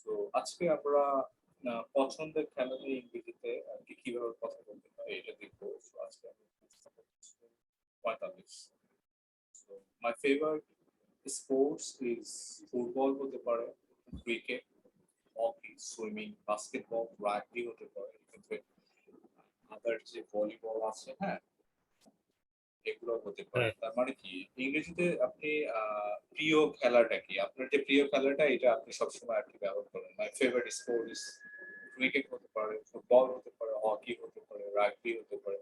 তো আজকে আমরা পছন্দের খেলা নিয়ে ইংরেজিতে আর কি কিভাবে কথা বলতে হয় এটা দেখবো। So, আজকে আমি 45। So, my favorite sports is football হতে পারে, cricket, hockey, swimming, basketball, rugby হতে পারে, এক্ষেত্রে আদার যে ভলিবল আছে, হ্যাঁ, এগুলো হতে পারে। তার মানে কি ইংরেজিতে আপনি প্রিয় খেলাটা কি, আপনার যে প্রিয় খেলাটা এটা আপনি সবসময় আর কি ব্যবহার করেন। My favourite sport is cricket হতে পারে, ফুটবল হতে পারে, হকি হতে পারে, রাগবি হতে পারে,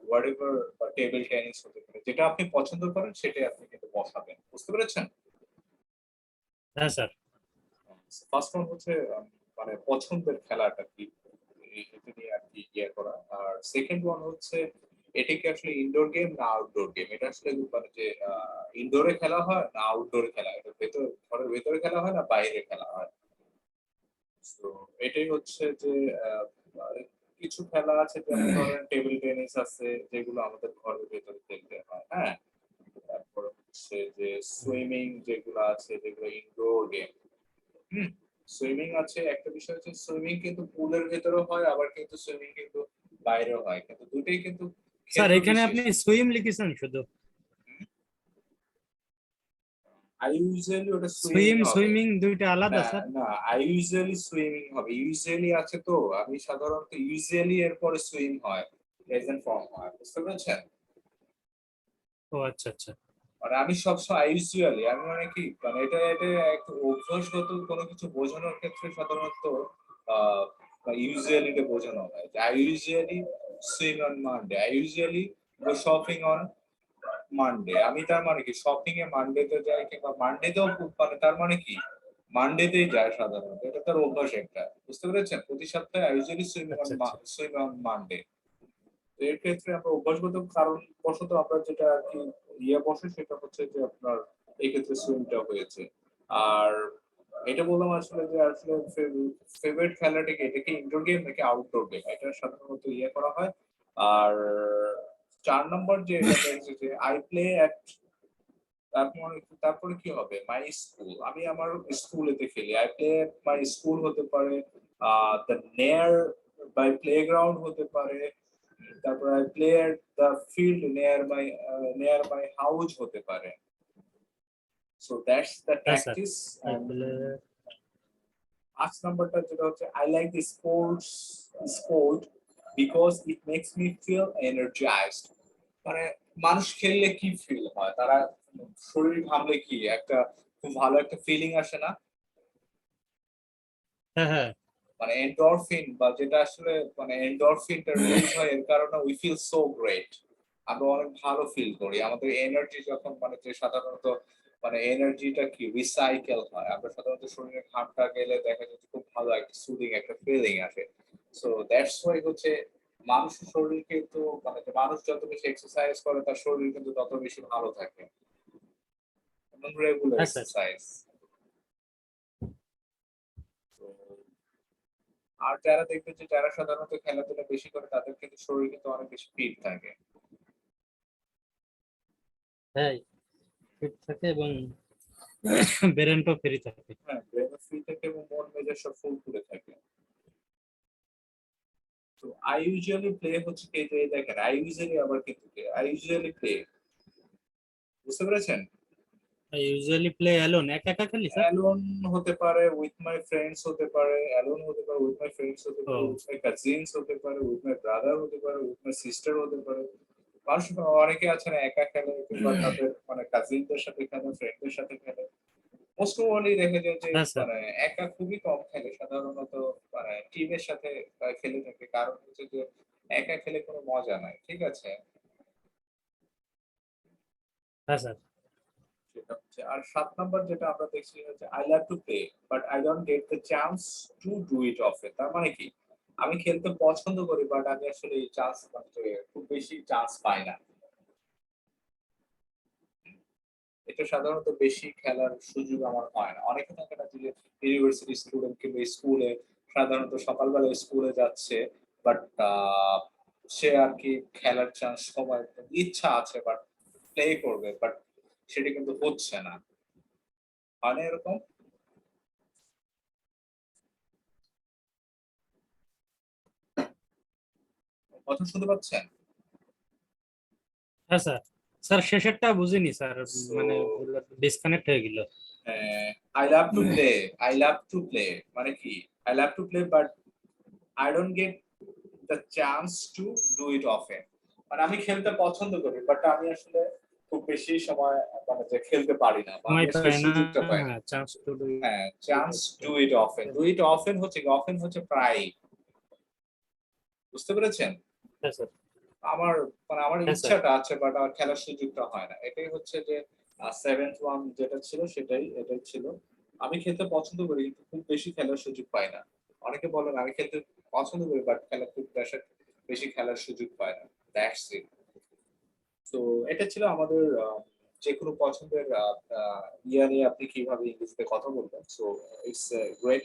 হোয়াটএভার, বা টেবিল টেনিস হতে পারে। যেটা আপনি পছন্দ করেন সেটাই আপনি কিন্তু বসাবেন। বুঝতে পেরেছেন? হ্যাঁ স্যার। ফার্স্ট ওয়ান হচ্ছে মানে পছন্দের খেলাটা কি, এটা নিয়ে আর কি ইয়ে করা। আর সেকেন্ড ওয়ান হচ্ছে এটা কি আসলে ইনডোর গেম না আউটডোর গেম, এটা আসলে মানে যে ইনডোরে খেলা হয় না আউটডোরে খেলা, এটা ভেতর ঘরের ভেতরে খেলা হয় না বাইরে খেলা হয়। তো এটাই হচ্ছে যে আহ, কিছু খেলা আছে যেমন ধরেন টেবিল টেনিস আছে যেগুলো আমাদের ঘরের ভেতরে খেলতে হয়, হ্যাঁ। তারপর হচ্ছে যে সুইমিং যেগুলো আছে যেগুলো ইনডোর গেম। সুইমিং আছে, একটা বিষয় হচ্ছে সুইমিং কিন্তু পুলের ভেতরেও হয়, আবার কিন্তু সুইমিং কিন্তু বাইরেও হয়, কিন্তু দুটোই কিন্তু স্যার ক্ষেত্র এখানে বিশেষ। আপনি সুইম লিখেছেন শুধু, আই ইউজুয়ালি ওটা সুইমিং সুইম হবে। সুইমিং দুইটা আলাদা না স্যার। না, আই ইউজুয়ালি সুইমিং হবে। ইউজুয়ালি আছে তো, আমি সাধারণত ইউজুয়ালি এর পরে সুইম হয়, প্রেজেন্ট ফর্ম হয়। বুঝতে পেরেছেন? ও আচ্ছা আচ্ছা। মানে আমি সবসময় আই ইউজুয়ালি, আমি মানে কি মানে এটা এটা একটা অভ্যাসগত কোনো কিছু বোঝানোর ক্ষেত্রে সাধারণত ইউজুয়ালি বোঝানো হয় যে I usually swim on Monday, I usually go shopping on Monday. আমি তার মানে কি শপিং এ মানডেতে যাই, কিংবা মানডেতেও মানে তার মানে কি মানডেতেই যায় সাধারণত, এটা তার অভ্যাস একটা। বুঝতে পেরেছেন? প্রতি সপ্তাহে আই ইউজুয়ালি আচ্ছা আচ্ছা। Swim on Monday. তো এর ক্ষেত্রে আমরা অভ্যাসগত কারণ বশত আমরা যেটা আর কি ইয়ে বসে সেটা হচ্ছে যে আপনার এই ক্ষেত্রে সুইমটা হয়েছে। আর এটা বললাম আসলে যে আসলে ফেভারিট খেলাটা কি, এটা কি ইনডোর গেম নাকি আউটডোর গেম, এটা সাধারণত ইয়ে করা হয়। আর 4 নম্বর যে এটা রয়েছে যে আই প্লে অ্যাট, তারপরে কি হবে, মাই স্কুল, আমি আমার স্কুলেতে খেলি। আই প্লে মাই স্কুল হতে পারে, দ্য নেয়ার বাই প্লেগ্রাউন্ড হতে পারে, তারপর I play at the field near my house হতে পারে। সো দ্যাটস দ্য হ্যাঁ স্যার। প্র্যাকটিস। এন্ড তাহলে 5 নম্বরটা যেটা হচ্ছে I like the sport because it makes me feel energized. মানে মানুষ খেললে কি ফিল হয়, তারা শরীর ঘামলে কি একটা খুব ভালো একটা ফিলিং আসে না? হ্যাঁ হ্যাঁ। মানে এন্ডরফিন, বা যেটা আসলে মানে এন্ডরফিনটা রিলিজ হয়, এর কারণে উই ফিল সো গ্রেট। আমরা অনেক ভালো ফিল করি, আমাদের এনার্জি যখন মানে যে সাধারণত মানে এনার্জিটা কি রিসাইকেল হয়, আমরা সাধারণত শরীরে ঘামটা গেলে দেখা যায় যে খুব ভালো একটা সুদিং একটা ফিলিং আসে। সো দ্যাটস ওয়াই হচ্ছে মানুষের শরীর কিন্তু মানে যে মানুষ যত বেশি এক্সারসাইজ করে তার শরীর কিন্তু তত বেশি ভালো থাকে, এবং রেগুলার হ্যাঁ স্যার। এক্সারসাইজ। তো আর যারা দেখবে যে যারা সাধারণত খেলাধুলা বেশি করে তাদের কিন্তু শরীর কিন্তু অনেক বেশি ফিট থাকে। হ্যাঁ, ফিট থাকে এবং ব্রেনটাও ফ্রি থাকে। হ্যাঁ, ব্রেন ফ্রি থাকে এবং মন মেজাজ সব ফুরফুরে থাকে। তো আই ইউজুয়ালি প্লে হচ্ছে কি, যে দেখেন আই ইউজুয়ালি আবার কিন্তু আই ইউজুয়ালি প্লে, বুঝতে পেরেছেন? ইউজুয়ালি প্লে অ্যালোন, একা একা খেলি স্যার। অ্যালোন হতে পারে, উইথ মাই ফ্রেন্ডস হতে পারে, অ্যালোন হতে পারে, উইথ মাই ফ্রেন্ডস হতে পারে, ও উইথ মাই কাজিনস হতে পারে, উইথ মাই ব্রাদার হতে পারে, উইথ মাই সিস্টার হতে পারে। মানুষ অনেকে আছে না একা খেলে, কিংবা তাদের মানে কাজিনদের সাথে খেলে, ফ্রেন্ডদের সাথে খেলে। মোস্ট ওভারলি দেখা যায় যে হ্যাঁ স্যার। মানে একা খুবই কম খেলে সাধারণত, মানে টিমের সাথে খেলে থাকে। কারণ হচ্ছে যে একা খেলে কোনো মজা নাই, ঠিক আছে? হ্যাঁ স্যার। সেটা হচ্ছে। আর 7 নম্বর যেটা আমরা দেখছি হচ্ছে I love to play but I don't get the chance to do it often. তার মানে কি আমি খেলতে পছন্দ করি বাট আমি আসলে এই চান্স মানে যে খুব বেশি চান্স পাই না। এটা সাধারণত বেশি খেলার সুযোগ আমার হয় না। অনেকে থাকে না যে ইউনিভার্সিটি স্টুডেন্ট কিংবা স্কুলে সাধারণত সকালবেলা স্কুলে যাচ্ছে, বাট সে আর কি খেলার চান্স সময় ইচ্ছা আছে বাট প্লে করবে, বাট সেটা কিন্তু হচ্ছে না। হয় না এরকম? কথা শুনতে পাচ্ছেন? হ্যাঁ স্যার, স্যার শেষেরটা বুঝিনি স্যার, So, মানে ডিসকানেক্ট হয়ে গেল। I love to play, I love to play মানে কি? I love to play but I don't get the chance to do it often. মানে আমি খেলতে পছন্দ করি বাট আমি আসলে খুব বেশি সময় মানে যে খেলতে পারি না বা আমি সময় আসলে পায় না, সুযোগটা পাই না। Chance to do. হ্যাঁ, chance do it often. Do it often হচ্ছে কি? অফেন হচ্ছে প্রায়। বুঝতে পেরেছেন? হ্যাঁ স্যার। আমার মানে আমার হ্যাঁ স্যার। ইচ্ছাটা আছে বাট আমার খেলার সুযোগটা হয় না। এটাই হচ্ছে যে 7th ওয়ান যেটা ছিল এটাই ছিল। আমি খেলতে পছন্দ করি কিন্তু খুব বেশি খেলার সুযোগ পাই না। অনেকে বলেন আমি খেলতে পছন্দ করি বাট খেলা খুব বেশি খেলার সুযোগ পায় না। That's it. তো এটা ছিল আমাদের যেকোনো পছন্দের ইয়া নিয়ে আপনি কিভাবে ইংরেজিতে কথা বলবেন। So it's great.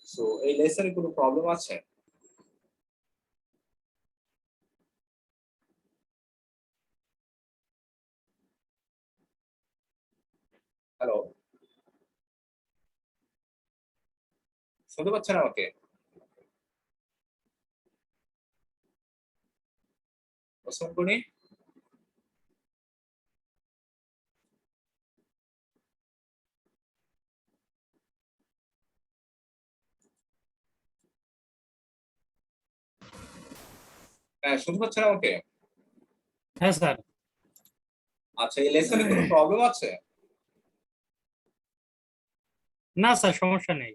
সো এই লেসনে কোনো প্রবলেম আছে? হ্যালো, শুনতে পাচ্ছেন আমাকে? ওসমান গনি? হ্যাঁ, শুনতে পাচ্ছেন আমাকে? হ্যাঁ স্যার। আচ্ছা, এই লেসনে কোনো প্রবলেম আছে? না স্যার, সমস্যা নেই।